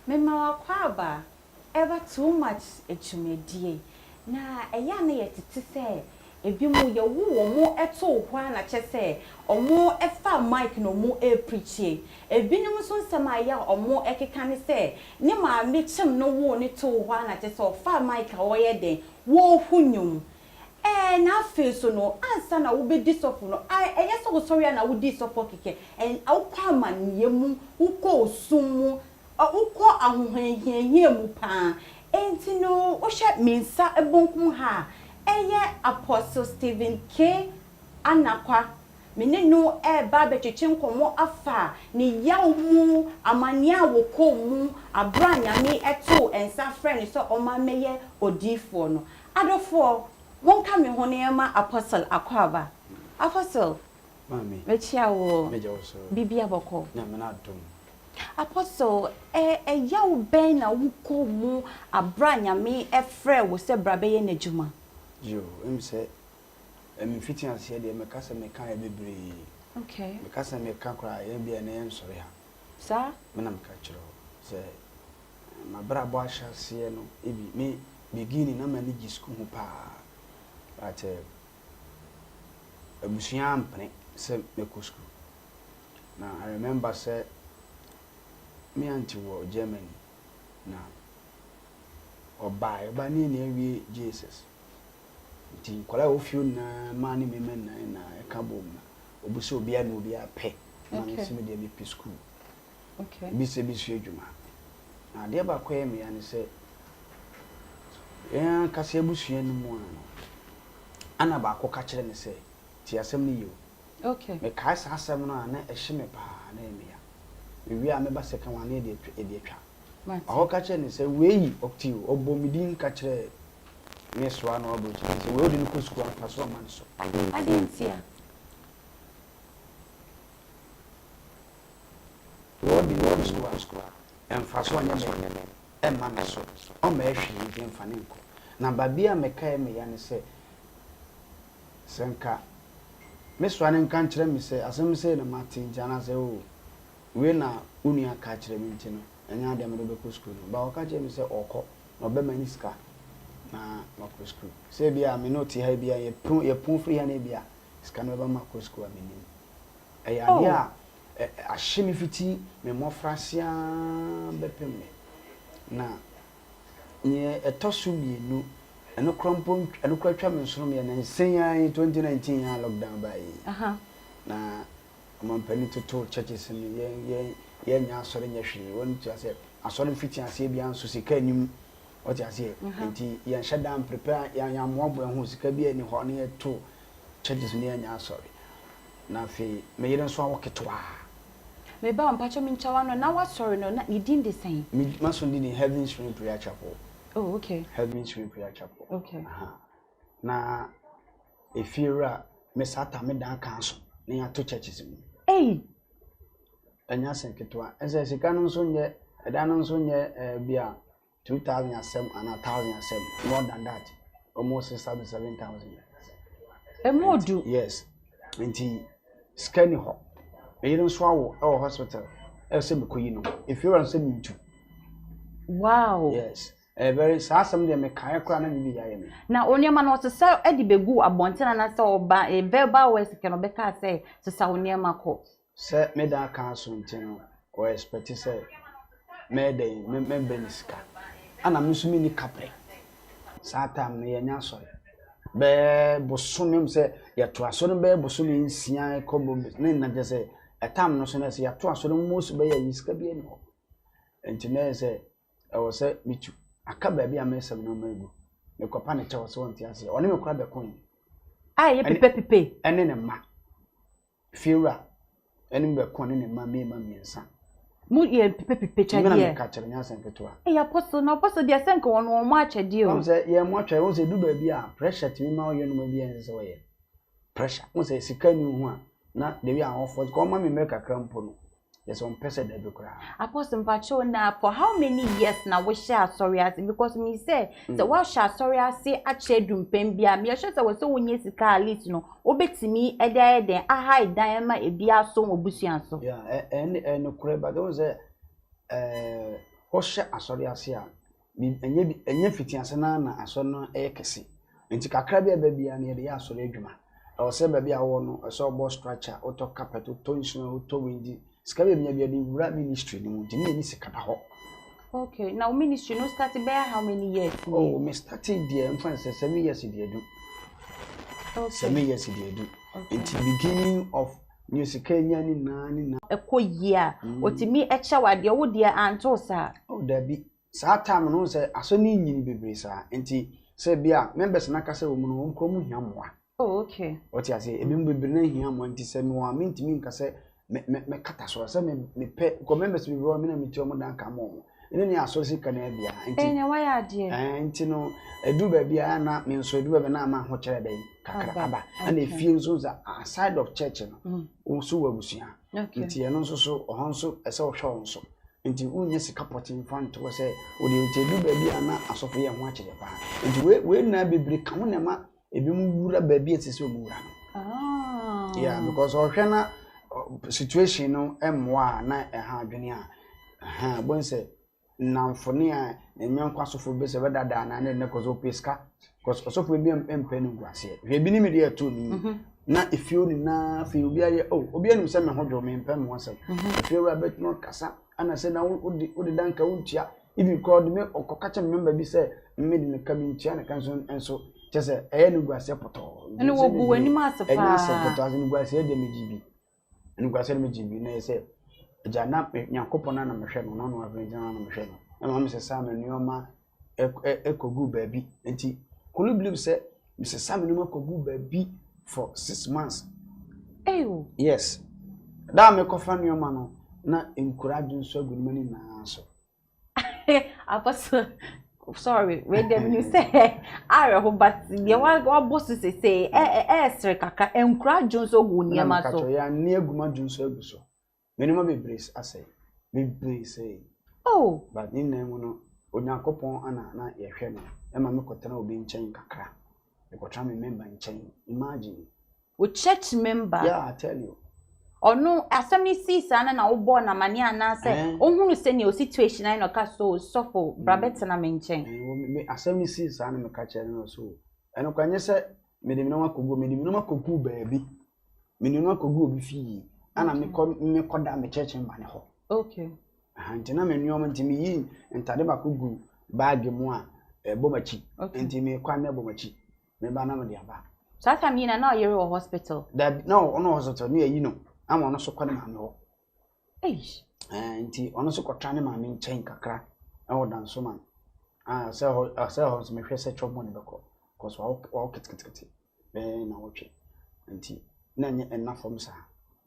Mema kwaba ever too much echumedie na eya na yetete se ebi mu ye wo mo eto hwa na che se omo efa mic no mo e preachie ebi nim so nsema ya omo ekeka ne se ne ma me chem no wo ne to hwa na che se ofa mic a wo ye den wo hunyum na fe so no ansa na wo be disofo no eye so go sorry na wo disofo keke en awkwa man yemu wo ko osum ukọ ahohehie mu pa enti no wo hye minsa ebonkum ha eye Apostle Stephen K Anakwa mene no ba becheche nkomo afa ni yaw mu amane a wo ko mu abranyame eto ensa friend so oma meye odifo no adofo won ka me hone ma Apostle Akwaba Apostle mami mechia wo meja wo so bibia boko na me na dum Apostle yaw ben na wuko mu abranyame efre wo se brabe na juma yo em se em fiti ase de me kasa me kan bebre okay me kasa me kan kra ye bia na en sore ha sa me na me ka kiro se ma bra bo ahya se no ebi me begini na ma ni gisku hu pa ate ebusia ampne se me kusku na I remember se me anti wo Germany na oba ni ewie Jesus ti kola ofiu na mani memen na eka bom na obuso obi a na obi a pe na nsi me de me pi school okay bi se bi su adwuma na de ba kwa me ya ne se ya kase abusua no mu ana ba ko ka kire ne se ti asem ni yo okay me ka sa asem no na ehye me pa na eme ya wi a me ba se kan wa na e de atwa aho ka kire ne se weyi okti obomidin ka kire me so na obo chi se we odi no school afa so man so adentia odi no school emfa so nya me emma me so o ma ehwe ndi emfa ne nko na ba bia me kai me ya ne se senka me so ane nka kire me se asem se na matin jana se o we na uni aka kire me ntino enya de me do be school no ba o ka kire me se okọ no be maniska na makro school se bia me no ti ha bia ye pun free ha na bia ska no be makro school a menim eya dia ahye fiti me mofrasia bepem me na ye etosu mienu eno krompo eno kwatwa me nso me na nsen 2019 ya lockdown bai na amampani toto churches ni ye nya asore nya hwiri won ti ase asore fiti ase bia nso sika anim o ti ase enti ye shutdown prepare ya moabo ho sika bia ni ho ne to churches ni nya asore na fe me yire nso awoketwa me ba mpacho minchawa no na wasori no na ni din de sen me maso ndi ni Heaven Spring Prayer Chapel. Oh okay Heaven Spring Prayer Chapel. Okay na efira me sata me dan kanso na ya to churches mu anya senketwa ese sika no nso nye eda no nso nye bia 2007 and 1007 more than that almost 7,000 emodu yes enti scanning ho e yiri nso awo e hospital e se mekoyi no efira nso mintu wow yes very sasam de me kan kra na bibi yaye me na oniema no se edi begu abontina na se oba verbal words ke no be ka se se oniema ko se me da kan so ntino o expect se me de me beniska ana me so ni kapre satam ne yenya so be bosomem se ya to aso no be bosomem nsia kobo ne na je se etam no so na se ya to aso no most be ya yiska bi ani ho entine se e wo se mitu aka ba bia mesem no magu me kopa ne chewo so ntia se oni me kura be kon ye pepe ene ne ma fiura ene be kon ne ma me ma miensa mu ye pepe chadi ye ka chere nya senketwa apostle na apostle dia senka wono mo achedi o se ye mo atwa wo se du ba bia pressure timi ma oye no ma bia nse wo ye pressure wo se sika ni hu a na de wi a ofo ko ma me make akrampo no yes on person that be kra apostle mpacho na for how many years na we share sorry as because me say so we share sorry as say ache dumpem bia me sure say we so wonye sika at no obetimi ede aha idan ma ebi aso obusuan so yeah and kra but those hoshe asori ase a enye fitiase na asori no kese nti kakra bia na ye de asori adwuma o se ba bia wo no so bo structure auto carpet auto nsuno auto windi sika bia de wura ministry ni mu nti ni sika da ho. Okay, now ministry no start by how many years? Oh, me started there in France 7 years they do. Okay. 7 years they do. Okay. Until beginning of music Kenya ni na. Eko year. Otimi echa wade wo de anto sa. Oh, there be. Sa time no say asoni nyini bebre sa. Nti say bia members na kase wo mu no nko mu hiamoa. Oh, okay. What you say? Ebi bebre na hiamoa nti say me wa mentimi nka say me kata so say me pe ko members be ro me na me ti omo dan ka mo. Ene ni asosi kana bia nti enya wa ya de nti no edu ba bia na me nso edu ba na ma ho kere den kakra aba na efie nso za side of church no nso wa busua nti eno nso so ho nso ese wo hwe nso nti unye sika potin front wo se wo de nti edu ba bia na asofo ye ho akere pa nti we na bebre ka ho na ma ebi mu wura ba bia sese wo wura no yeah because o hwe na situation no emwa na ha adwene a bon se namfoni a enyankwa sofo be se bedada na ne kozo peska kozo sofo bi empenu guase hwe bi ni me de to ni na efio ni na fe obi aye obi anu se me hodwo me empem wose efio ra bet no kasa ana se na odi danka wuntia ibi called me okokache member bi se mmedi ne kabintia na kanso enso chese eye ni guase poto ene wo bu wani ma sefa ene se poto azini guase de mejibi ene guase de mejibi na se jana nyankopona na mehwe no no avenjana na mehwe no na me se sa manuoma ekogu baabi enti kunu believe say me se sa manuoma ekogu baabi for 6 months eyo yes da me kofa nuoma no na encourage nso agumani na so apostle sorry when them you say are ho but the one boss say esre kaka encourage nso aguniama so ya ni aguma nso aguso minimum be brace asay be brace oh but in name no onyankopon ana na yehwe no e ma me kotena obi nchen kakra e kotra me member nchen imagine we church member yeah I tell you ono asemi sisa na wo born na mani ana say ohunu se ne o situation na no ka so sofo brabet na me nchen me asemi sisa na me ka chere no so eno kwanye se medim no makogu medim no makogu baabi medim no makogu obi fi ana me koda me church member ne ho okay nti na me nuoma nti me yi ntade makogu bag mu a bomachi nti me kwa me bomachi me ba na me dia ba so that mean na you are hospital that no ono hospital ne yi no ama ono so kwani ma me ho nti ono so kwatra ne ma me nchen kakra e wo dan so man say ho me hwe se chobo ne beko cause wa kitkit be na wo twe nti na nye enafom sa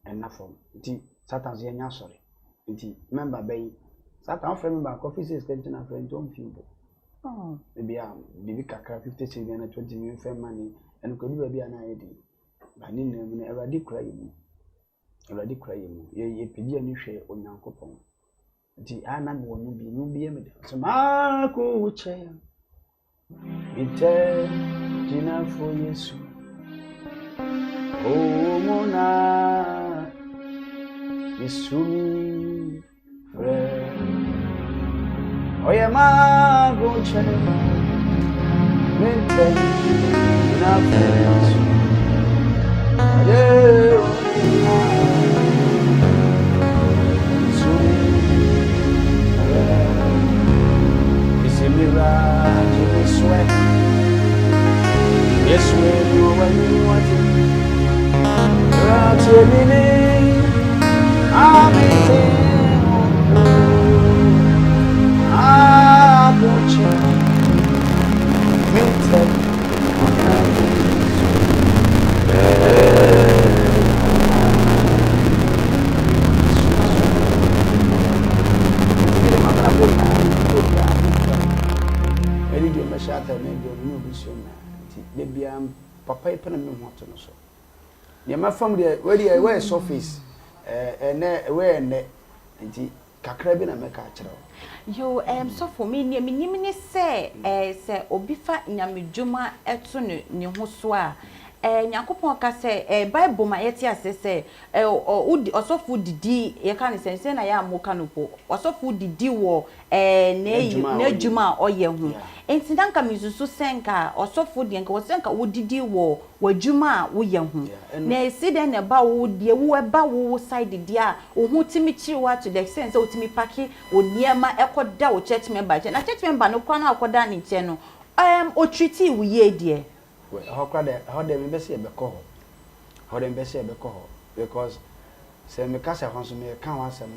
enafom nti Satan's ye nya sorry nti member bay Satan friend member coffee system na friend don fimbo bibi kakra 50 cedi na 20 million fair money en ko duba bia na yedi ba ni na mu na Awurade kura yimu ye pedi ani hwe onyankopon nti ana no no bi me de so ma ko uche ite jina fo Yesu o mona Yesu fre oye ma go uche mente jina fo Yesu Yes, when you want it, right to me, I'm papa ipena me hoto no so ne ma fam de we surface ene we ene nti kakra bi na me ka kire yo so for me ni say se obi fa nyamedwuma eto ne ho so a Nyankopon ka se Bible ma yeti ase se osofu didi ye ka ne sense na ya amoka no po osofu didi wo na juma oye hu enti danka misusu senka osofu de nka wosenka wo didi wo wadwuma wo ye hu na esi den na ba wo de wo eba wo side dia wo hu timi chiwa to the sense wo timi paki wo niema ekoda wo church member na church member no kwa na akoda ni che no o treaty wo ye de how they be say be call how they be say be call because say me kasa kwanso me kan wasem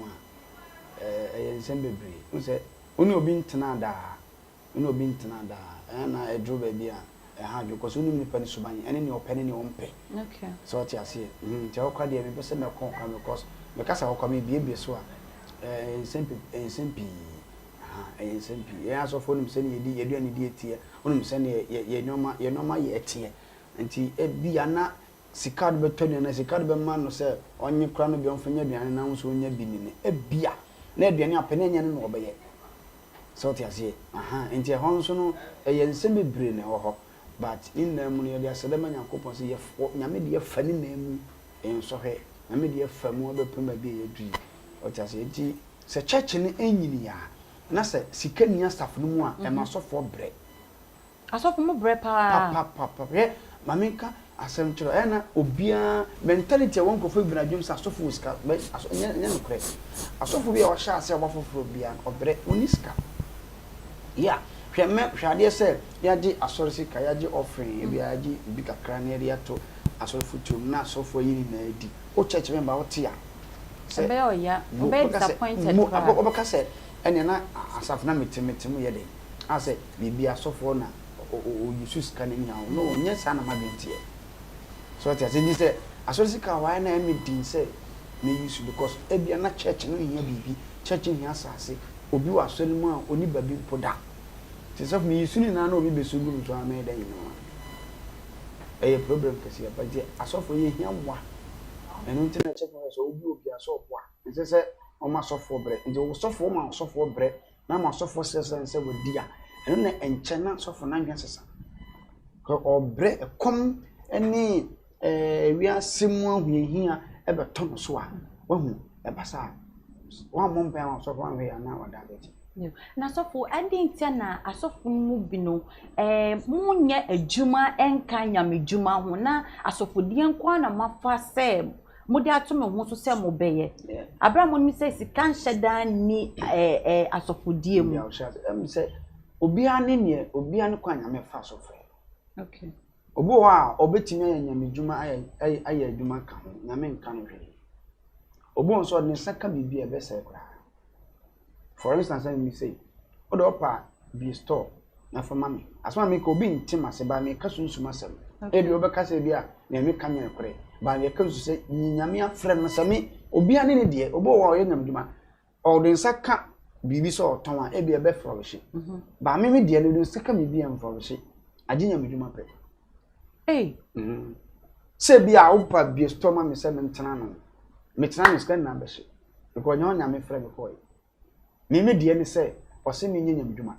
a ensem bebre u say uni obi ntena da na edro ba bia ha dwo because uni nipa ni suban ene ne opene ne ompe okay so what you see ti how kwa dey me be say me kon kan because me kasa how kwa me bie so a ensem ya so for nim se ne yedi aduane di etie onum se ne ye noma ye etie nti bia na sikad betoni na sikad be ma no se onye kra no bi onfanya aduane na nso onya bi ni ne bia na aduane apene nya no obeye so ti ase nti ho nso no ye nsem bebre ne ho but in na mu no ye dia se de ma Nyankopon se ye nyame de ye fani na mu enso hwe nyame de ye famu obepem ba bi ye dui o ti ase nti se church ni enyini ya na se sikania staff no mu a e ma sofo bre asofo mo bre pa maminka asem chiro e na obia mentality won ko fo bi na dwum sa asofo ska nya no kre asofo bi a o sha ase obafofo bia obre uniska ya hwade se ya gi asorisika ya gi offering bi ya gi bi kakra na ria to asofo tum na asofo yini na edi o church member o tia se be o ya o be disappointed obaka se ene na asafo na metem ye dey ase bibi asofo na o Jesus kan nya no nya sa na magentie so ati ase ni se asorisika wa na emedin se na use because ebia na church no hia bibi church hia asase obi wa so ni mu a oni babi poda ti so me use ni na obi besu guru to am eda yi no e problem kasi abadi asofo ye hia wa enu nti na church no so obi asofo a nse se o ma sofo bre nti o sofo ma sofo bre na ma sofo sense wodi a enu na enche na sofo na nwa sesa ko obre ekom eni wi asemu ahuehia e be tono so a wahu e basa wa mompe ma sofo anwe ya na wada beti na sofo adintia na asofo mu bi no munye adwuma enka nyamedwuma ho na asofo die nko na mafa se mudi atome ho so se mo beye abramo ni se sika nheda ni asofodie mu ya o se obi ani ne obi ani kwa nyame fa asofo okay obo wa obetimi nyamedwuma aye adwuma ka ho nyame nka no hwe obo nso ne saka bibi e be se kra for instance me say odo pa bi store na for mami asma me ko obi ntima se ba me ka sunsuma sem ebi obeka se bia na me ka nyere kre ba me ka su se nyame afre no se me obi ani ne de obo wa oye nyamedwuma o de saka bibi so ton a ebi e be flourish ba me de ne saka me bi en flourish agi nyamedwuma pe se bia opa bi store ma me se me ntena no me tena no scan na be she because nyame frɛ me ko me die ni se o se me nyamedwuma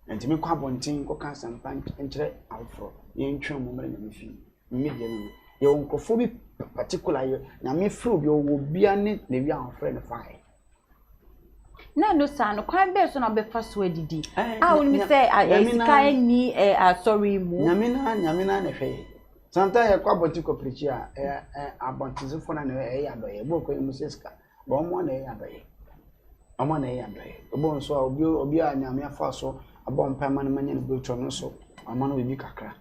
enti me kwa bontin ko kan sampa nkyere awfro ye ntwe mo mre nyame fi me die no ye onkofo bi particular ye nyame frɛ obi owo bia ne na wi awfro ne fa na no sa no kwan be so na be fa so adidi won mi se sika ni sorry mu nyame na ne hwe sometimes ye kwa bontin ko preach a abontin so fo na ne ya do ye bo ko mu se sika bo mo na ya do ye ama na ya do ye obo nso a obi a nyame afa so abon pama na manya ne botro no so ama na obi kakra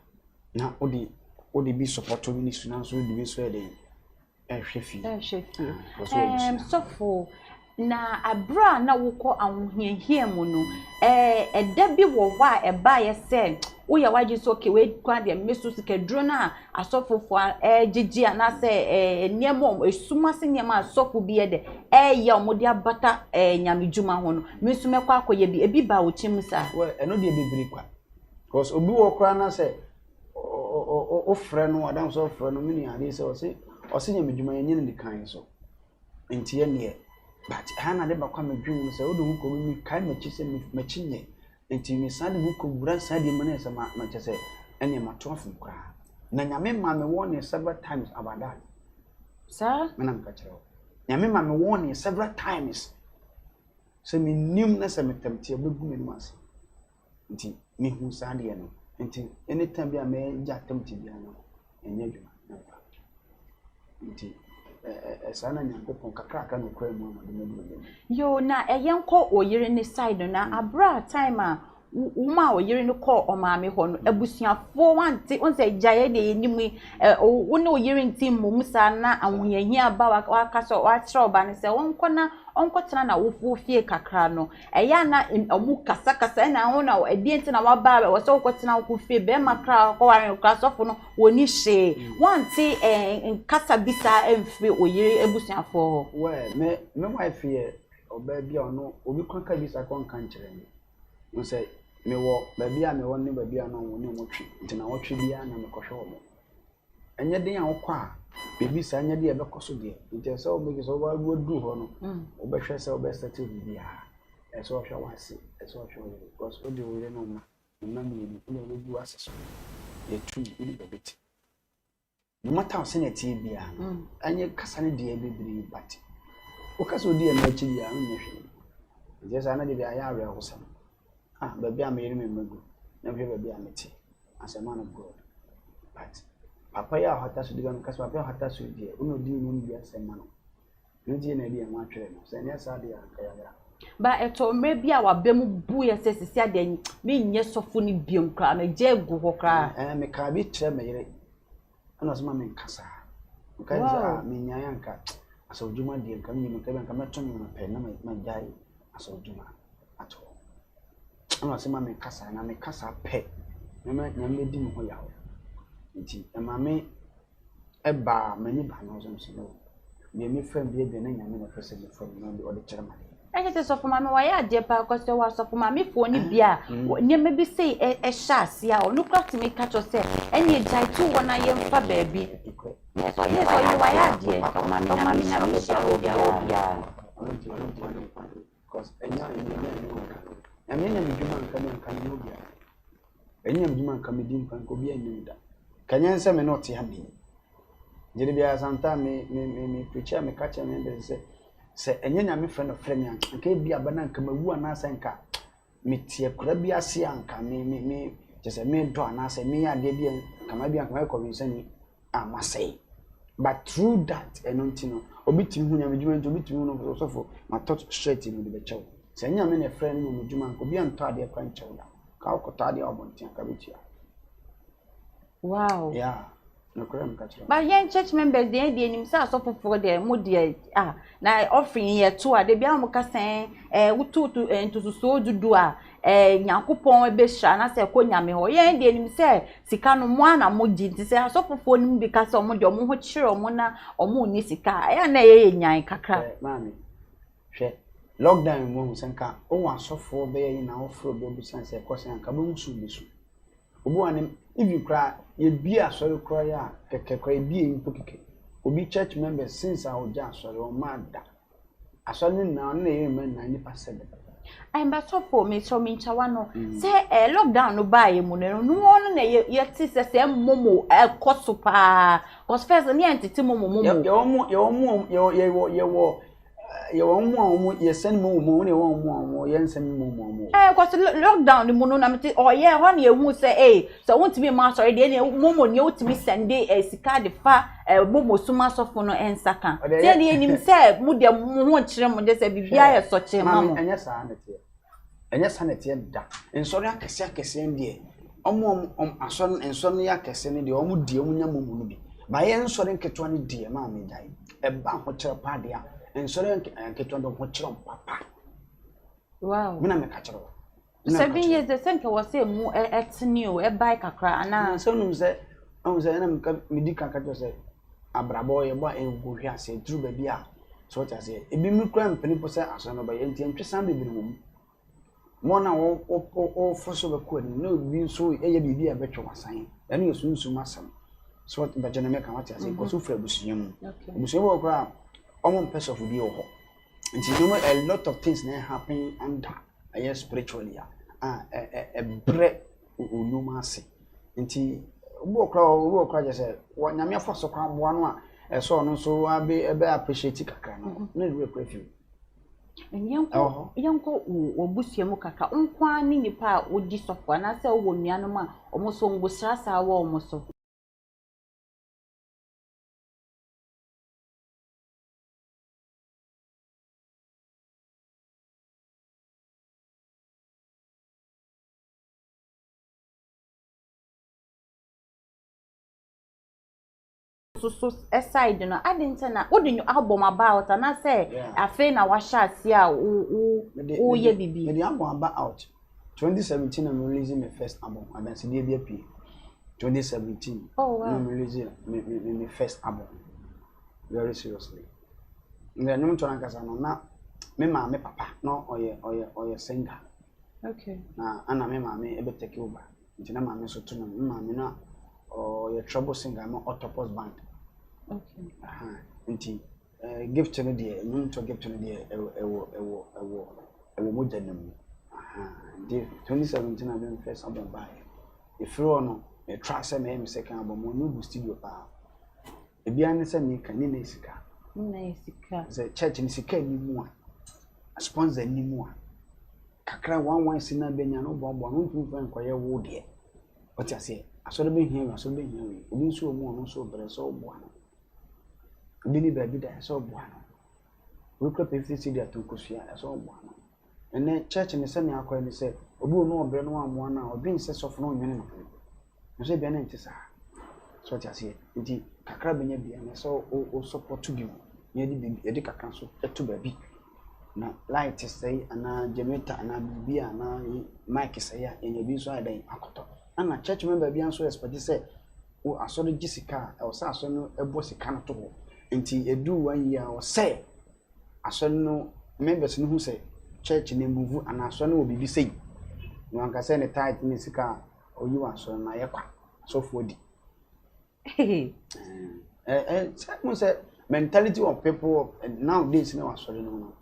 na odi bi support ni su na so odi bi so ede hwe fi sofo na abra na wokọ ahohiahia mu no eda bi wo wa e ba ye se wo ya waji so ke we kwa de mesu sika duro na asofofo gigi ana se niemo esuma se niema asofo bi ede ya omodi abata nyamedwuma ho no mesu mekọ akoye bi ebi ba wo chim sa well eno de bebiri kwa because obi wo kra na se o frɛ no adam so frɛ no mini ade se o se nyamedwuma ye nyine de kan so enti ye ne but hana de bakwa medwum se o de huko mi kai machi se machi nye enti mi sade huko bura sade mane se ma che se ene ma tofu kra na nyame ma me warn several times about that sir me na me ka kire wo nyame ma me warn several times so me nim na se me temte obegu me nim ase nti me hu sa de no nti anytime bia me ja temte bia no enye dwuma na fa nti sana nyankopon kakra ka no kwa mu amade me yo na eyenko oyire ni side na abra time a uma oyire ni call omaame ho no abusuafo wante onse gyaye de yenim wo ne oyire ntim mum sa na awonyahia ba waka so wa kire oba ne se wonko na onkotena na wofu fie kakra no eya na omu kasa na ho na edienti na waba wo se wokotena wo fie be makra ko waren krasofo no woni hye wante nkasa bisa emfiri oyire abusuafo we me wife here oba bia ono obi kwanka bisa kon kan kire ni no say me wo baabi a me wo ne baabi a no wo ne mo twi nti na wo twi bia na me kohwe wo enye den a wo kwa bebi sa anya de e be koso de nti se wo be so wa du ho no wo be hwe se wo be settle bia e so hwe wase e so hwe wo because o de wo re no na me ni ko le du aseso ye tu ni be beti no matter se na ti bia anya kasa ne de bebiri bati o kasa odi e na chi bia no hwe je sa na de bia ya awe ho sam baby am yiri me megu na hwe baby am ti as a man of God but papa ya hata so diga nka so papa hata so die uno di no bi asema no nti na di ma twere no se ne sa de anka ya ba eto mre bia wa bemu bu ye se sisi ade me nye sofo ni biom kra na je gu ho kra me ka bi tre me yire ana so ma me nkasa nka za me nya ya nka aso juma di nka me nka be nka meto me pe na ma jai aso juma ato ana se ma me kasa na me kasa pe na me di mo ya nti ma me eba mani ba no so no me me fam bi de na nyame na pese me fam no de ode kire ma eke so fuma me wa ya de pa ko se wa so fuma me fo ni bia ne me bi sei sha ase a onu kra ti me ka cho se eni jai tu wona ye mfa ba bi yes so you wa ya de fuma me na me sha bia because enya me djuma nka no bia enya me djuma nka me dim kan ko bia nyu da kanya nse me not ya me jere bia santa me preacher me catch me be se enya nya me friend of friend nka bia bana nka mawu anasa nka me tie kura bia ase anka me jese me do anasa me ya de bia kama bia nka ko bi sani amasei but through that enontino obitim hu nya me djuma nti obitim no so for ma touch straight in the becho se nya me ne friend no djuma nko bia nto ade kwa nchew da ka okota ade obontia ka betia wow yeah no kram ka chira but yen church members dey enim say asofofo dey mo dey na offering ye to ade bia mo ka sen wututu ntususo dudu nyankopon ebe hra na se ko nyame ho yen dey enim say sika no mo ana mo gi nti say asofofo nim bi ka say mo dey mo ho chire mo na mo ni sika ya na ye nyan kakra mami hwe lockdown mo hu senka o wa asofo be ye na ofro be busan say ko sen ka bo musu bisu obu anem if you cry ye bia sorry cry ya keke cry bia impo keke obi church members since I would just sorry o mada asori na ye men na ni pasebe ai mba sofo me so mi nchawa no say lockdown no ba ye mu no no na ye ti se momo koso pa cause first me entity momo ye wo ye send mo ne wo ye nsem mo cause lockdown ni mu no na me ti ye ho na ye hu say so won't be ma sorry dey momo ne wotimi send sika de fa momo suma sofo no ensaka say dey nim say mu de mu ho kire mu de say bibia ye so kire ma mo enye sanete da ensori akese ndie omo ason ensori ya akese ne de omo die omo nya momo no bi ba ye ensori nketo ne die ma me dai eba ho kire pa de a ensori nketo ndo ho kire papa wow mina me ka kire 7 years the senke was say mu etni o e bai kakra ana so num se na me di kan ka to se abrabo ye bo engo hwi ase dru ba bi a so ta se ebi mi kra mpeni po se aso no ba ye nti ntwesan bebiri wo mo na wo foso be ko ni no bi so eye bibi a betwe wasan ene yo sunsun masam so ba jana me kan wati ase ko so fra busuam busuam wo kra omo person of bi wo ho nti you know a lot of things na happen under spiritually bre onuma ase nti Wo kra je say wo nyame afo so kwa boa no a eso no so ebe appreciate kakra no na we kra fi yanko wo busuamu kakra nkwa ni nipa a odi sofo na se wo nuanom a omo so ngosra sa wa omo so so aside no adinta na wodinyo album about na say afi na wa sha ase a wo ye bibi the album about 2017 I'm releasing my first album and that's the DBP 2017 I'm releasing my first album very seriously then no to ankasa no na me papa no oye singer okay na ana me mama ebe take over ntina mama so to no mama na oye trouble singer no Octopus band. Okay. Nti gift no de no to gift no de ewo mojanum. The 2017 album first album by. If you no me try say me second album no go studio pa. E bia ne say me kan ni sika. Na sika. Say church ni sika ni mu a. Sponsor ni mu a. Kakra one sina benya no bo no mfu nkoye wo de. What you say? Asore be hia, asore be hia we. Obi nso mu no so bre so bo ano. Bini baby da so boano we kra 50 cedi atokosua so boano ene church ni se ne akwa ni se obi no obre no amoa na obi nse sofo no nwene no so bia na ntisa so ti ase nti kakra benya bia na so o support bi ye di kakra so etu baby na light say ana generator ana bia na mic say ya enya bi so adan akoto ana church member bia so expect say o asoro gisika e o sa asoro no ebo sika no to nti edu 1 year o say asoro no members no hu say church na move ana asoro no obibi say no anka say ne tight ni sika o yi asoro na ye kwa so for di mo say mentality of people nowadays na asoro no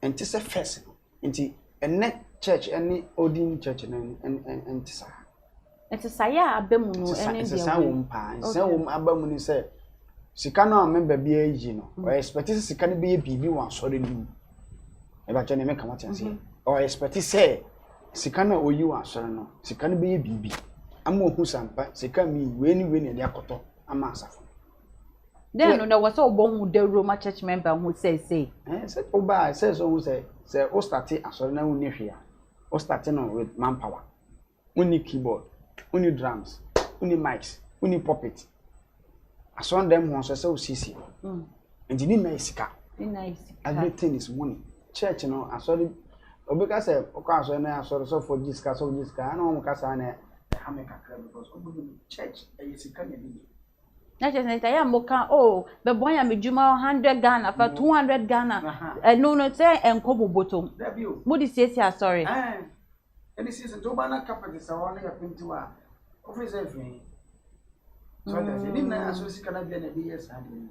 nti say first nti ene church any odin church na nti sa enti saya abemu no ene dia sa wo mpa sa wo abamu ni say sika no member bia yi no o expect sika no be bibi wan sori ni e ba chene me kama tianse o expect say sika no oyi wan sori no sika no be bibi ama ohu sampa sika mi we ni de akoto ama asafo then no was so bon the Roma church member who say say oba say so who say o start asori na woni hwe o start no with manpower uni keyboard uni drums uni mics uni puppet ason dem won so say o sisi and you need sika everything is money church no asori obeka say o ka asori na asori so for jiska na o ka sa na ha me kakra because church e sika na bi na just na ya moka be boy ya medjuma 100 Ghana for 200 Ghana no say enko bobotom mo di sesi asori any season to ba na carpet sa wona ya pinti wa office every so that you didn't associate can be an years and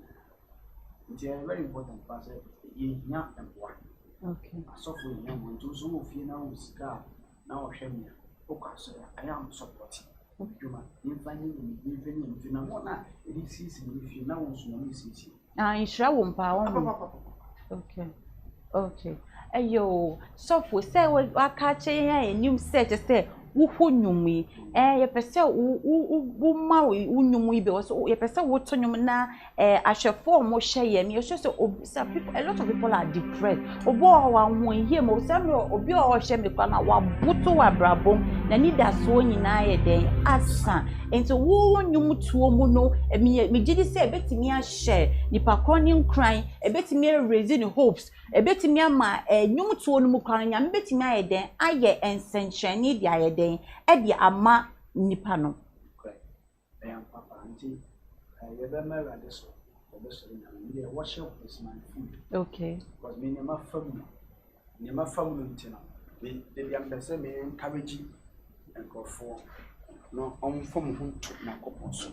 it's very important pass you nya and one okay so for you want to so of you now sika now hwem ya focus I am supporting you man you find na wona it is easy if you now so no easy insha wo mpa okay ayo so for say wa ka che ya enyum say wo honwumi ye pese wo ma wo nwumi be so ye pese wo to nwum na ahwefo mo hye me so some people a lot of people are depressed obo wa ho hie mo say no obi o hye me kwa na wa buto wa brabom na ni da so nyina ye den asa enti wo nwum tuo mu no me gidi say betimi ahye nipa kroni nkran betimi raise the hopes betimi ama nwum tuo no mu kwan nya betimi aye den aye ensenchani dia aye den edi ama nipa no papa anti you be married this na worship is my food okay because me never family ntina me dey am pese me encourage and go for no on form hu na koponso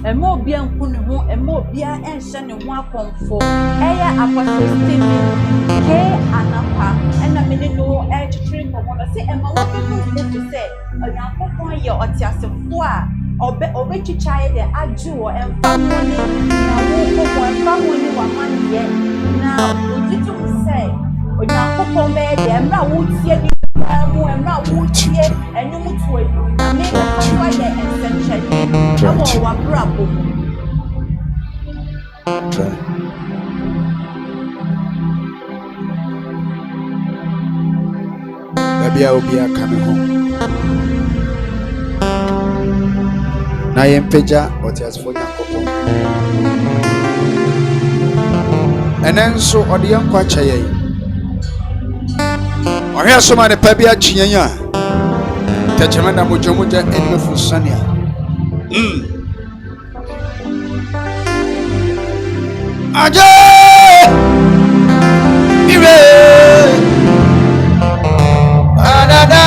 Emo bia nkunu ho, emo bia enhye ne ho akonfo. Eya Apostle Stephen K Anapa ena me no chichiri nkomo no se ema wo be no se Onyankopon ye otiasefo a obe chichaye de ajuo emfamo ni na wo ko emfamo ni wa manye na otitu se Onyankopon be de emra wo tie ni emra wo tie enum tuo ni na me ko wa ye ensenche amo wa brabo Babia obia kame ho na yempeja otiasfo Nyankopon enenso ode yankwa chaye ohwe asoma ne pa bia chiyan a tachema na mojomoja enmefu sania aje ire adada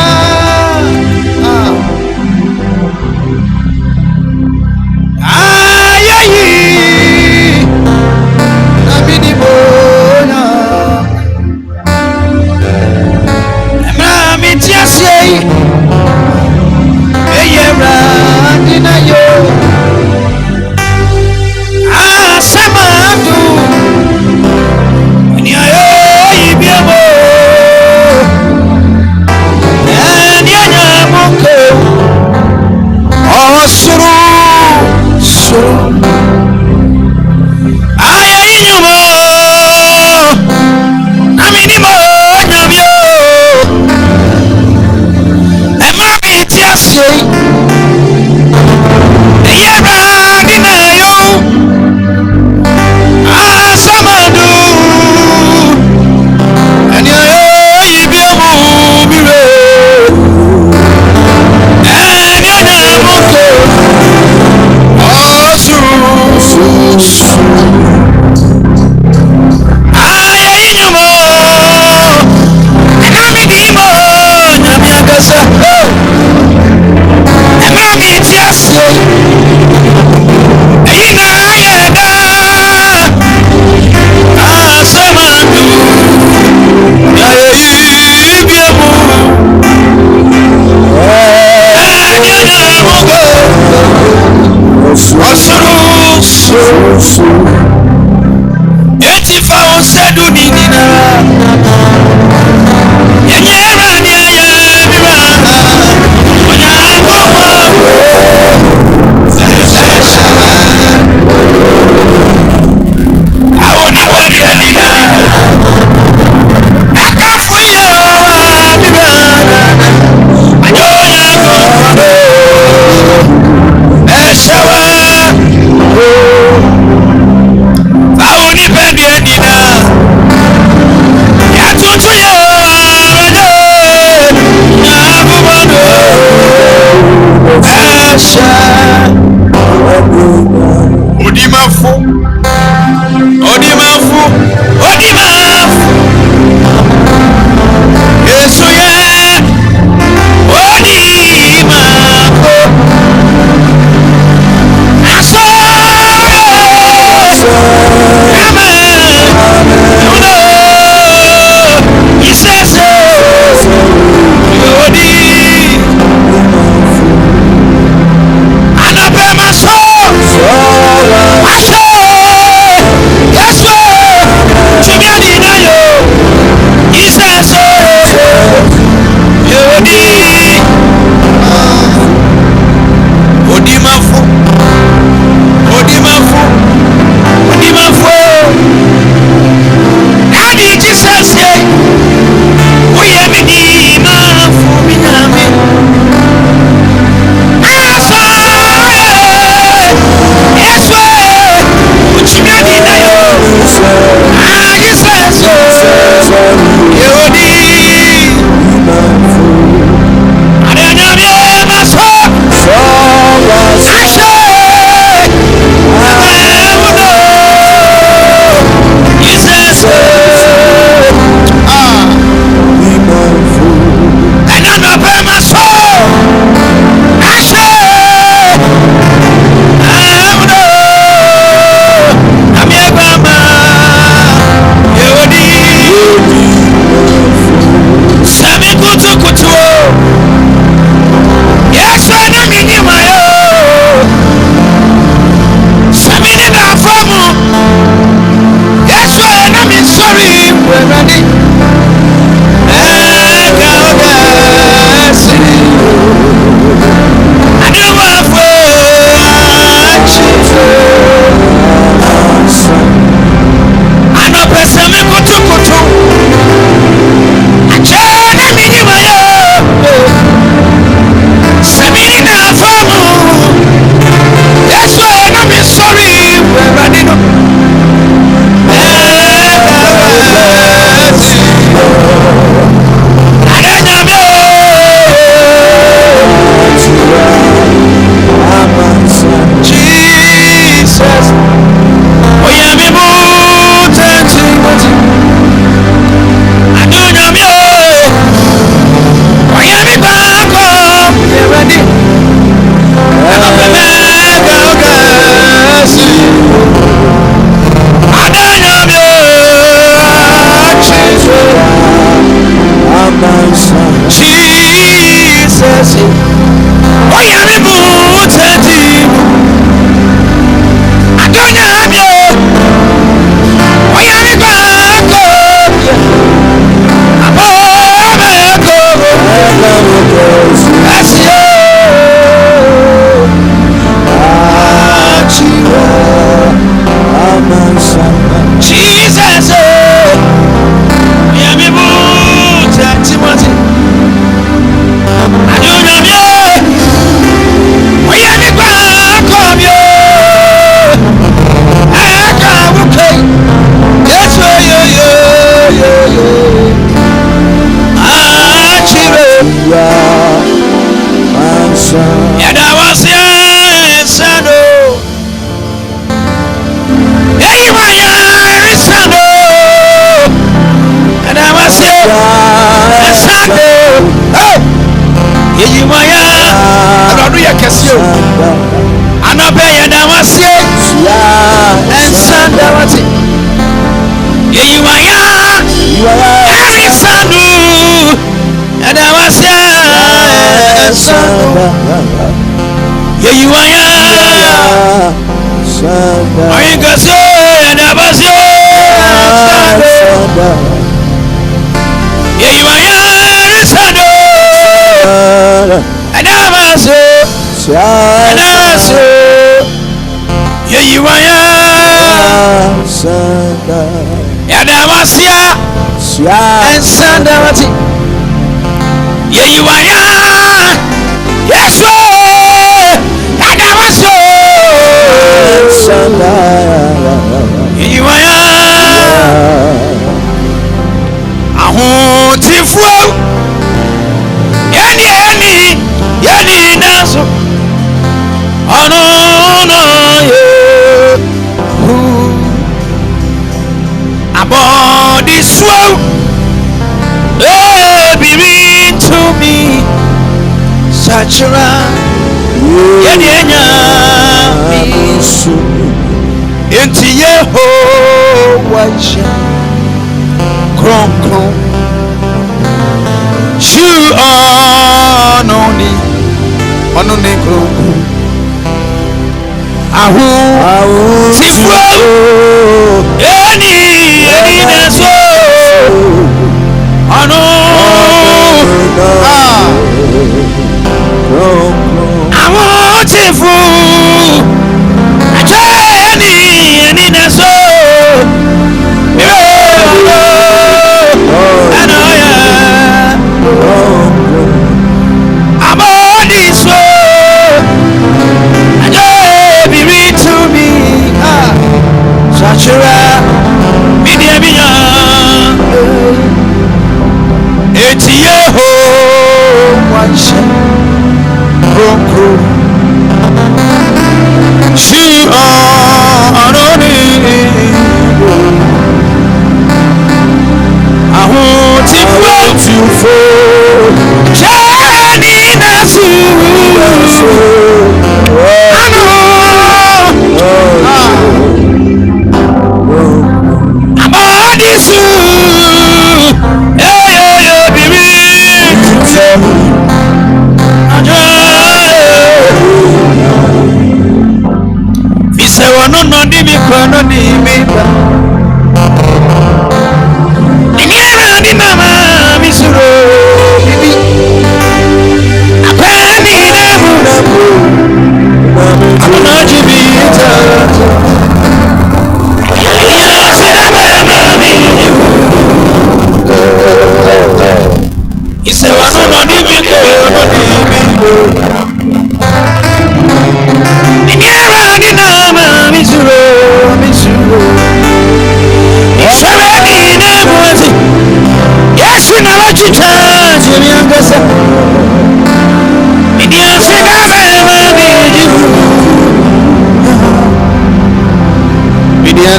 ayayi nabini bona emra mitiasi eyemra dinayo asamadu ni ayo ibiemo Yeah. Yesi. Oyami mutati. Adonya abio. Oyami bako. Abo bako. Asio. Achiro. Jesus. Oyami mutati mati. Adonya abio. Oyami bako abio.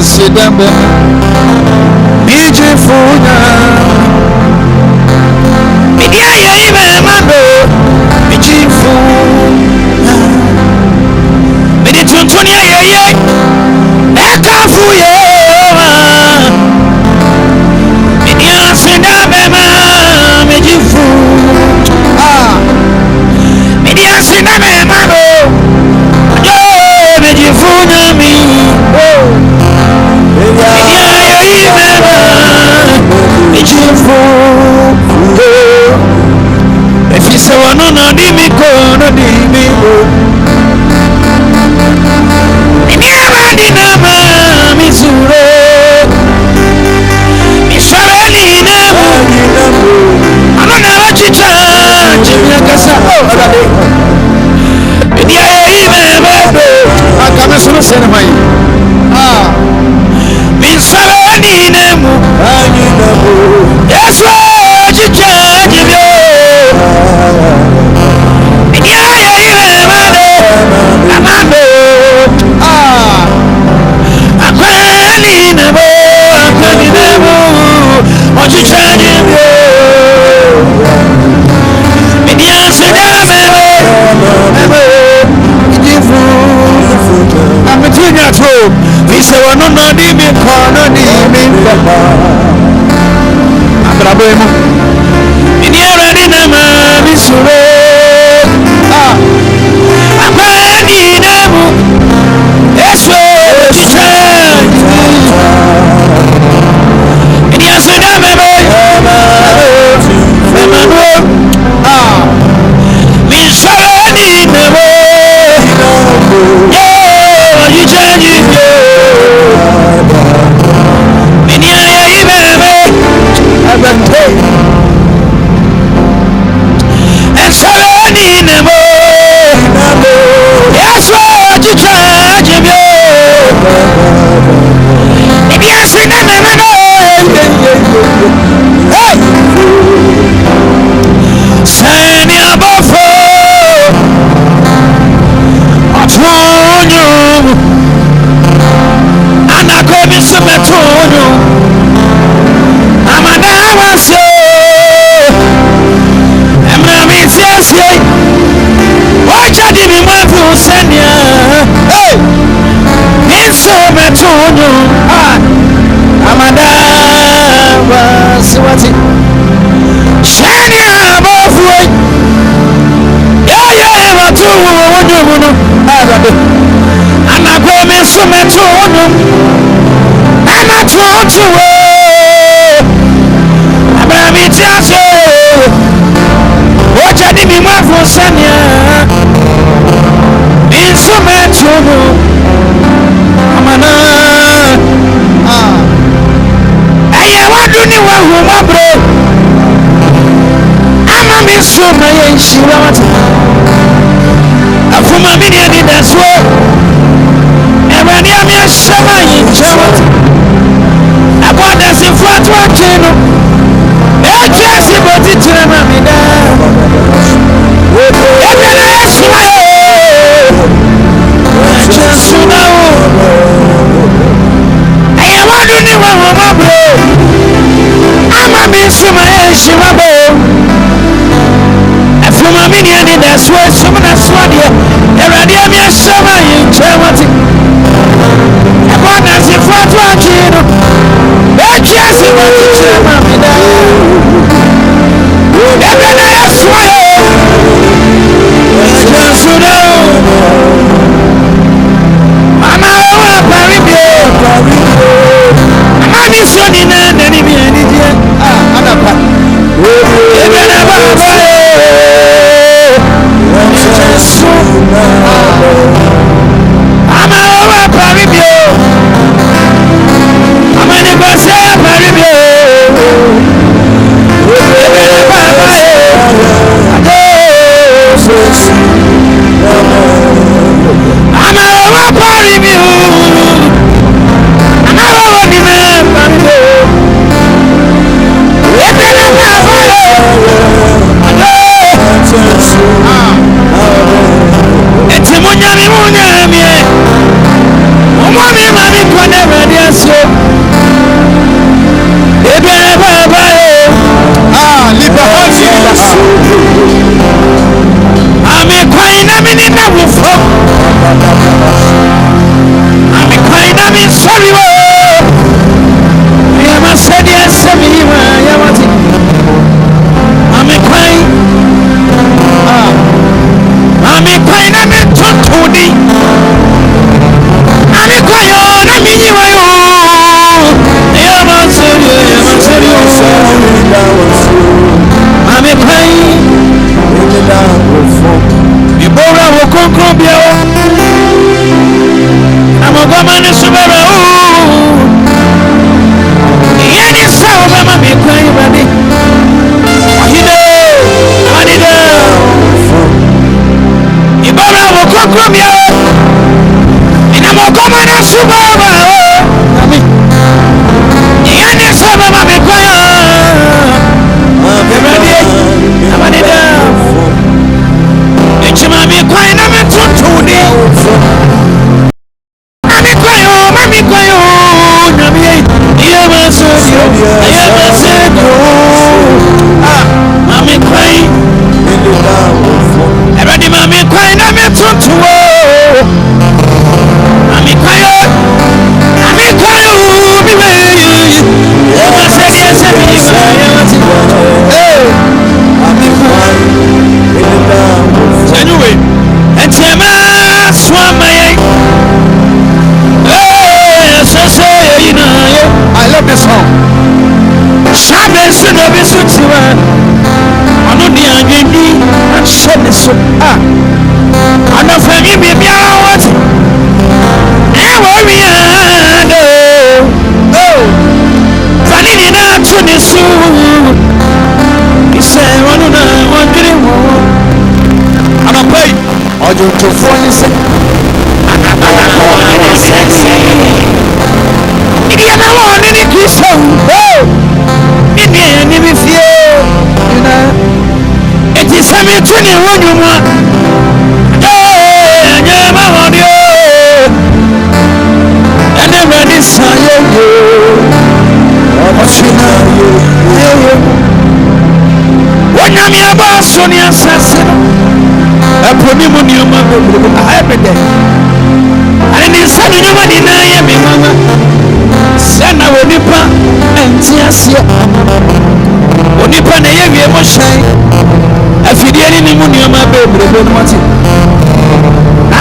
Sidambe Bijifunya Midia Yaibe Mando Bijifunya Midi Tuntunia Yaye Ekafu Yewa Midia Sidambe Ma Bijifunya wano no di mi ko no di mi ko. Ini abadi na ma mi suro. Mi sore ni na mo. Ano na wachicha chimya kasa oh abadi. Ini ayi me be. Akame sunu sene mai. Mi sore ni na mo. Ani na mo. Yesu chicha chimyo. Ini ayi me be. Amando. Akwani na mo. Akwani na mo. Ochicha chimyo. Ini ayi me be. I'm a junior too. He said, "Well, no, no, di me corner, di me papa." I'm a boy. In the already nama, mi sure. I'm ready now. Yes, we change. In the answer, nama, mi sure di nama. Yeah, you change it. Many are you, baby? I've been paid. And so I need them all. Yes, what you charge of you. If you see them, hey, send me a buffalo. I told you. And I go be some told you. I'm a now so. I'm a miss yes. Watch out, give me my food, send ya. Hey, it's so much on you. I'm a now so what's it? Shiny above way. Yeah, what you want to know. And I go miss some told you. And I told you. I'm a miss yes. Watch out, give me my food, send ya. In so much I'm an I want to know who my bro. I'm a miss so my she wants a from a million in that sword. And when you are summer in Germany, I got us in front of a channel. I just about it to me mani subara yani sawa bama mikwa ibadi ahide anida ibara wokokromia ina mokoma na subara ami yani sawa bama mikwa ibadi amanida echima mikwa ina metutudi Mami kwayo namiye yamasedo mami kwai everybody mami kwai na metuntuo mami kwayo biwe yamasedi yasebi yamati mami kwai anyway entiema swamaye I love this song. Shabe suno bisutiwa. Ano ni angendi and shabe so. Ano fami mi biawat. Worry ando. Oh. Fani ni na tuni su. Ise wanu na wandiri wo. Ano pay. Ojo to phone se. Idia na wo ni Kristo ni mi fie ina eti sami tuni wonyuma nya ma wodio ene mani sayo yo ochina yo wonyami abaso ni asase aponi mu ni ma bebre ahebede ani sanu nyuma ni na ye mi mama sana wonipa entiasia wonipa na ye wie mo hyan afidie ni mu nioma bebre bo no ati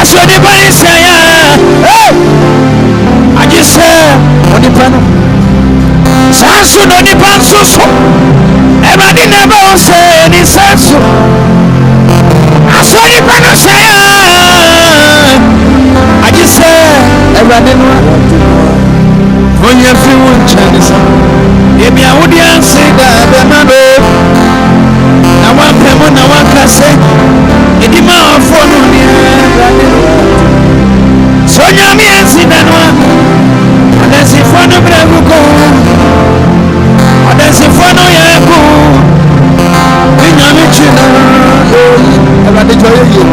aso de ba isaya ajise wonipa no sansu no nipa nsusu ebadi na ba ose ni sansu aso nipa no saya ajise ebadi no onye fi wunchani sa ebi awudi anse da bemano na wampemo na wakase edima afonu ni rade sonya mi ansi danwa adansi fono breguko adansi fono yako binyami china abade joye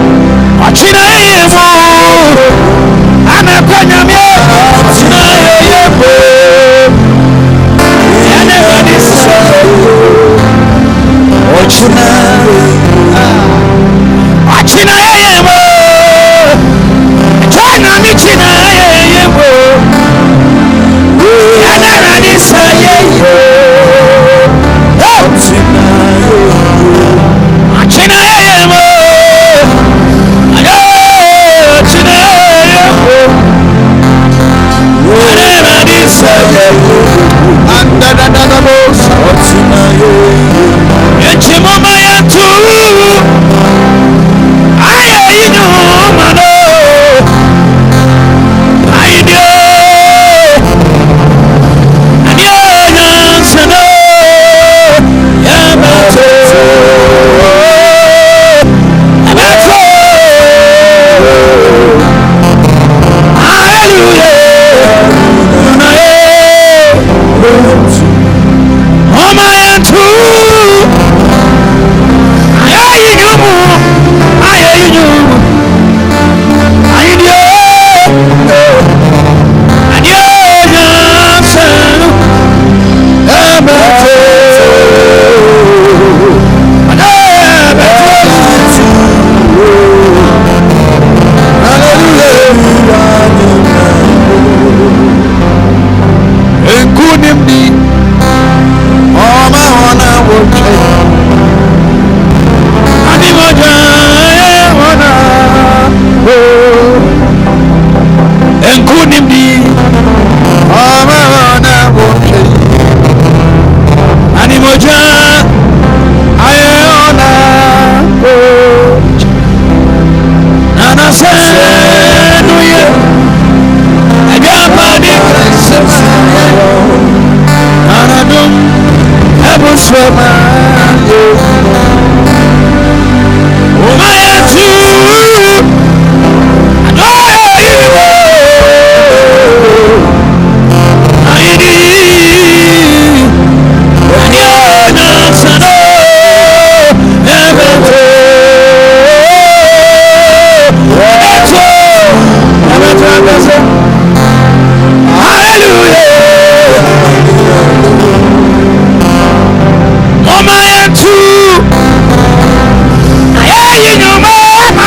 achina yemo ana kwanyami achina yemo anybody say ochina achina yemo chana mi china yemo anybody say yo ochina achina yemo achina yemo anybody say yo anda da da da boss ochina yo echimo maya tu aye ino mano ayo ayo yansano yabato abato hallelujah oh my tu Ani moja wana Num, Ever swim, oh my too. Hallelujah.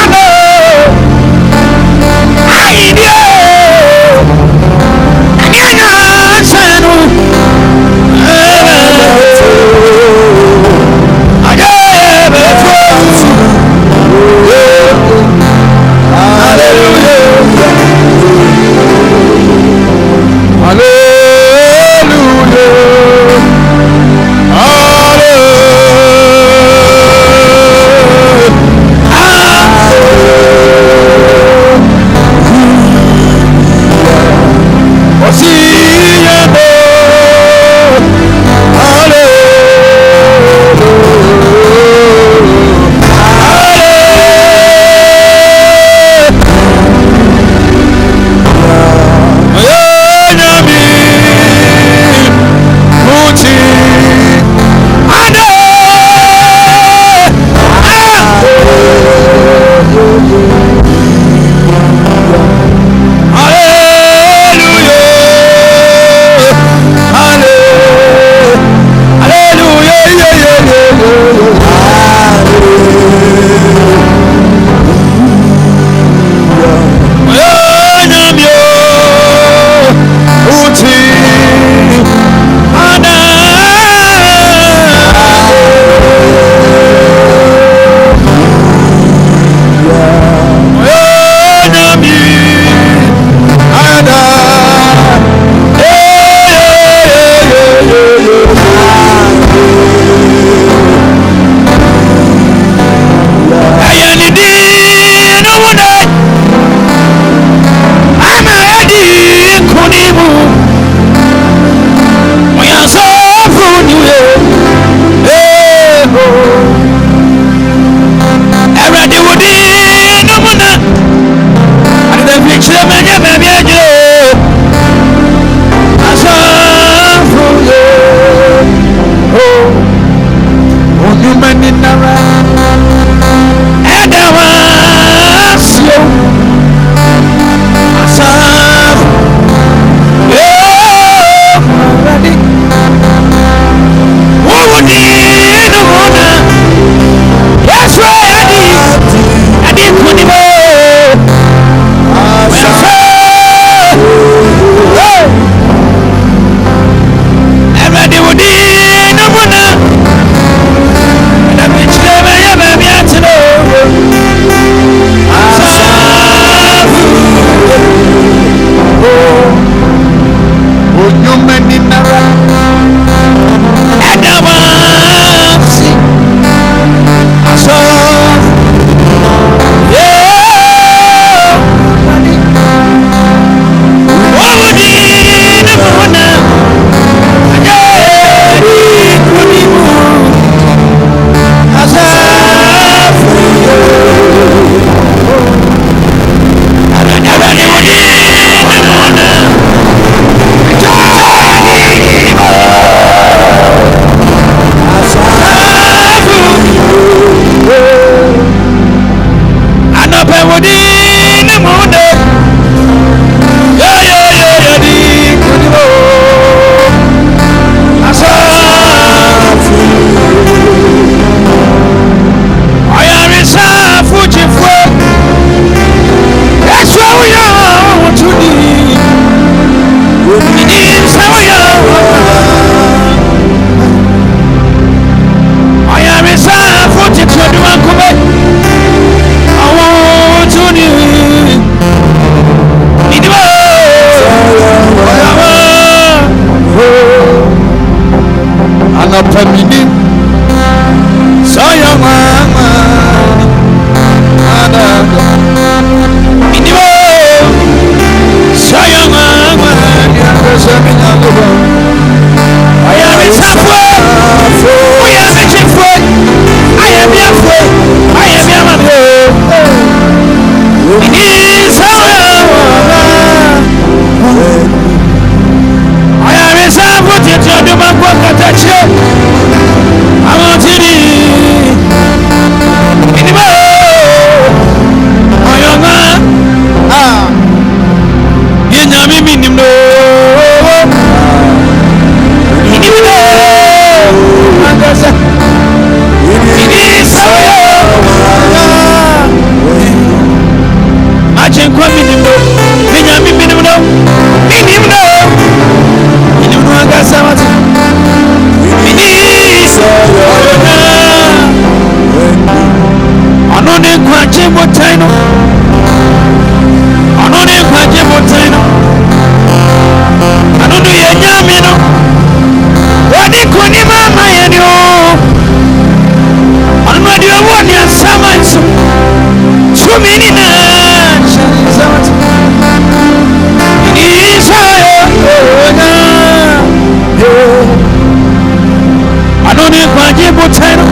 kwaji buteno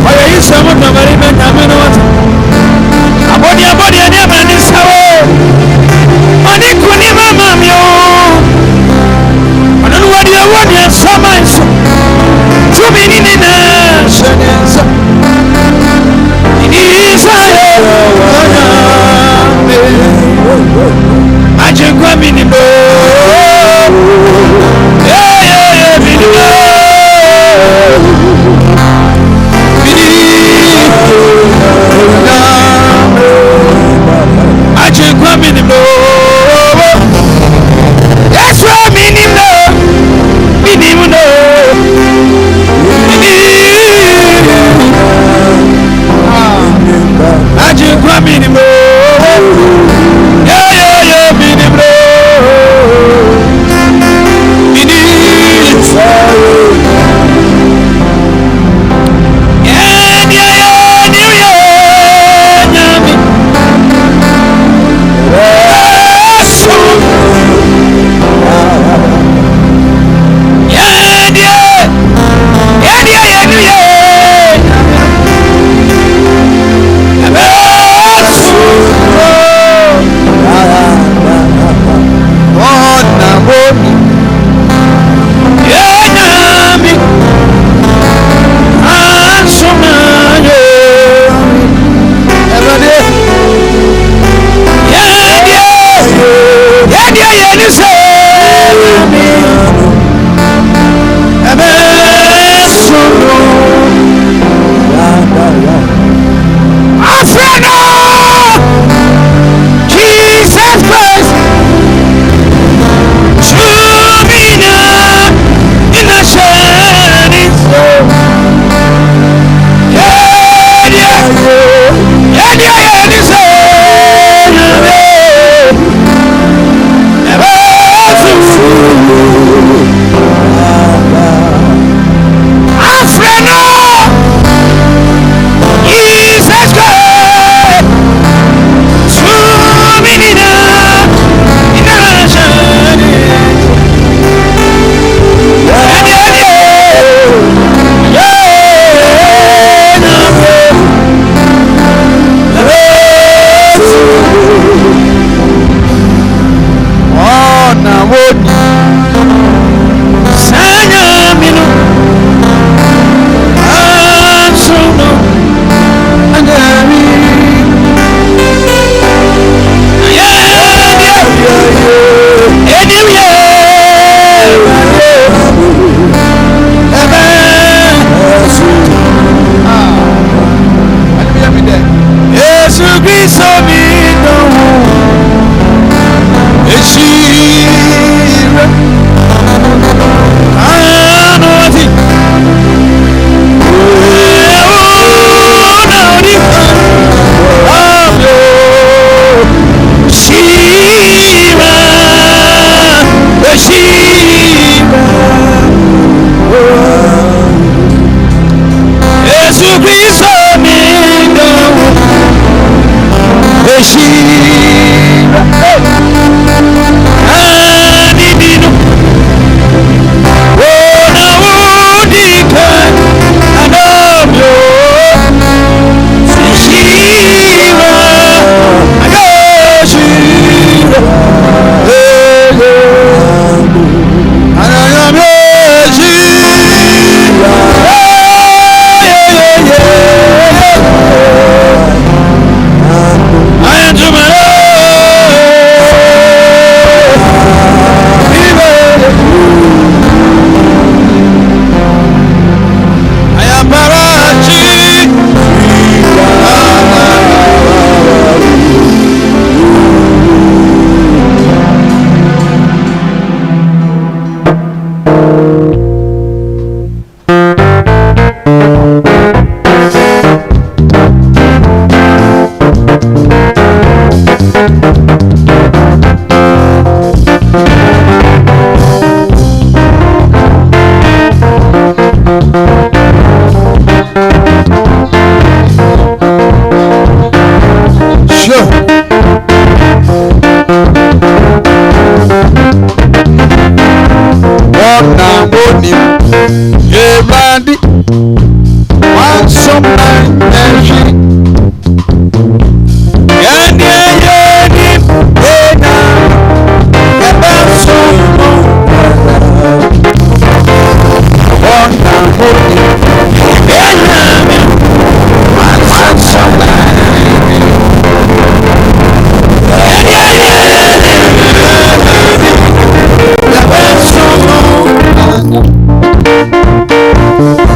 oya yisomo tabari bentameno wata abodi ene amani sawo oni kuni mama mio ononu wadi awoni asama nso tumi nini na shenensa Isaye wana me ajengwa minimo minimo ajengwa minimo that's why minimo no ajengwa minimo minimo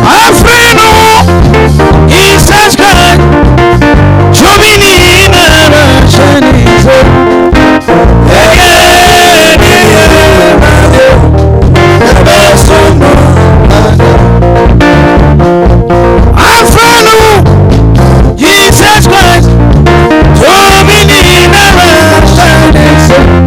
Afrino, Jesus Christ, Jomini Nara Shanizo, Afrino, Jesus Christ, Jomini Nara Shanizo,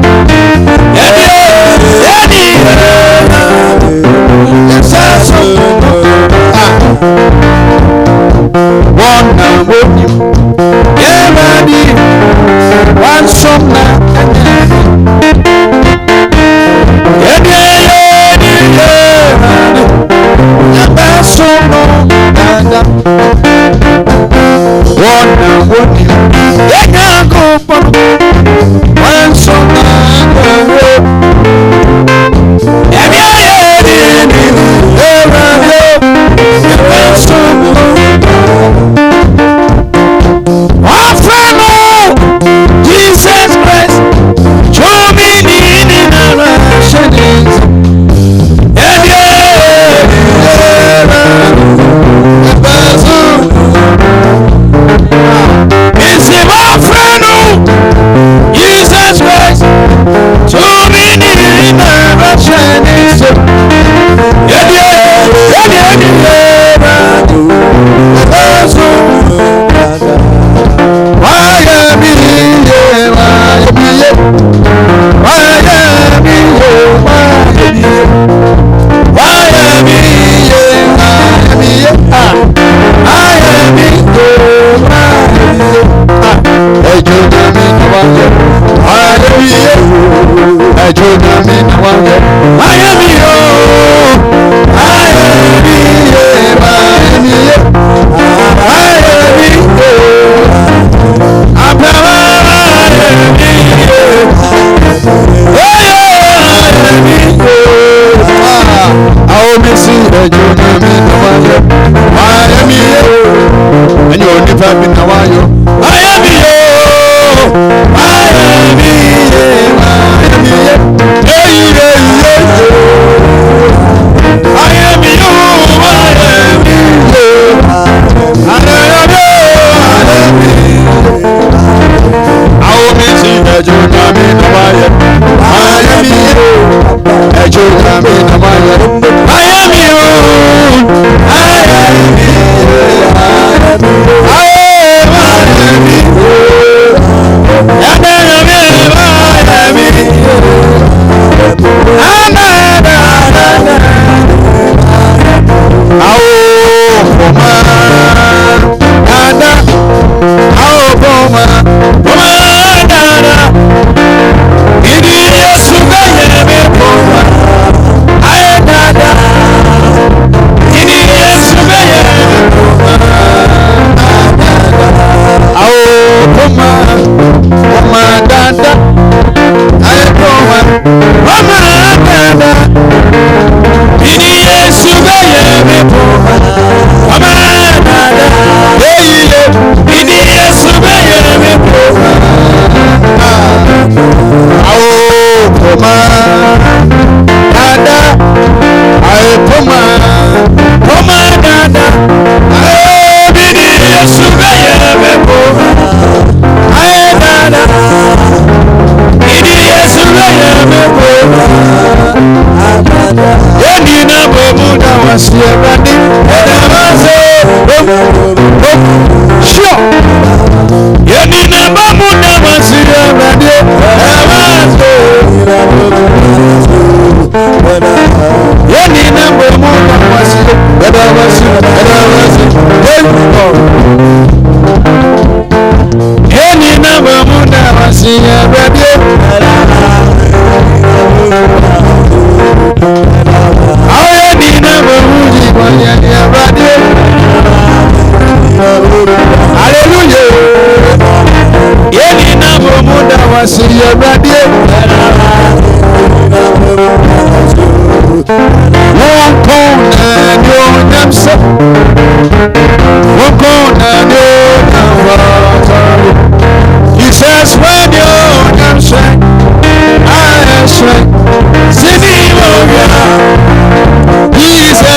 Jesus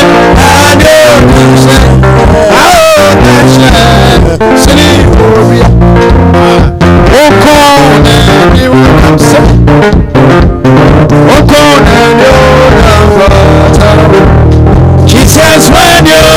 Jesus, when you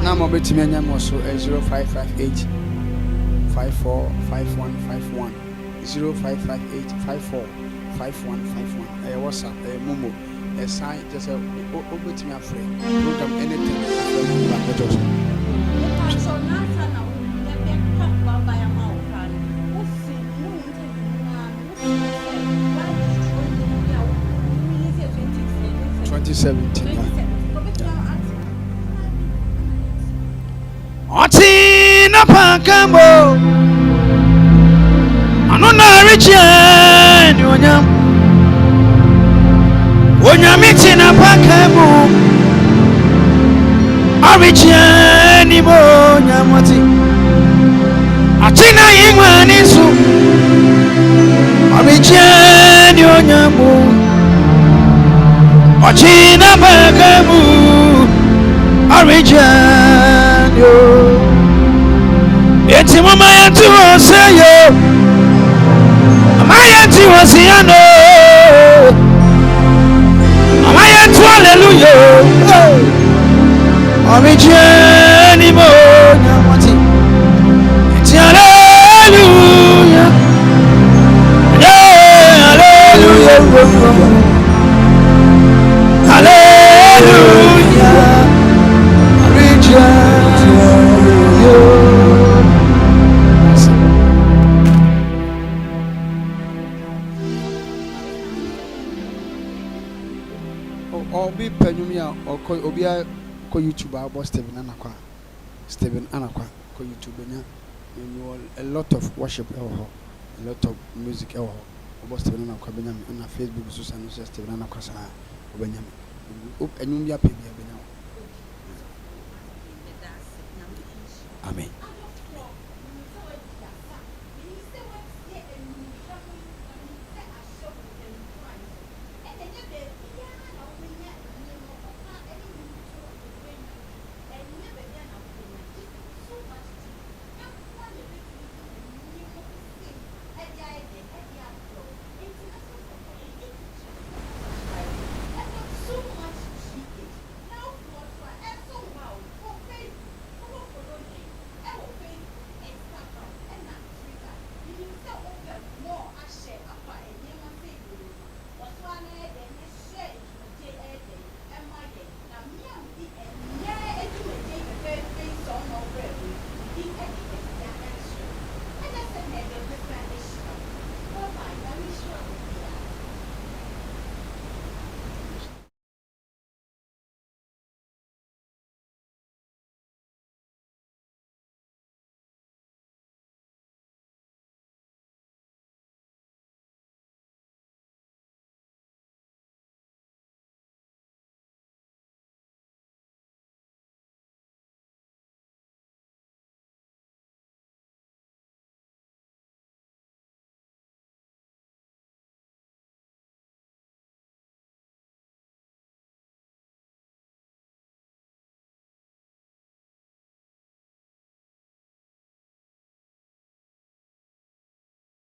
Now, between me and also 0558 545151 0558 545151. WhatsApp, Momo, a sign just a over to me afraid. Program anything. But just. Otina pakambo anona richen onyam na pakambo arichen mo nyamoti atina yingwani su arichen onyamu otina pakambo arichen yo eti mama yantu say yo mama yantu wasiano mama yantu hallelujah orijeni mo nyamati eti hallelujah hallelujah hallelujah Obi Penyumia or Obia ko YouTube about Stephen Anakwa ko YouTube a lot of worship a lot of music about Stephen Anakwa Benjamin on Facebook Susan Stephen Anakwa Benjamin Enyumia Pebia Benjamin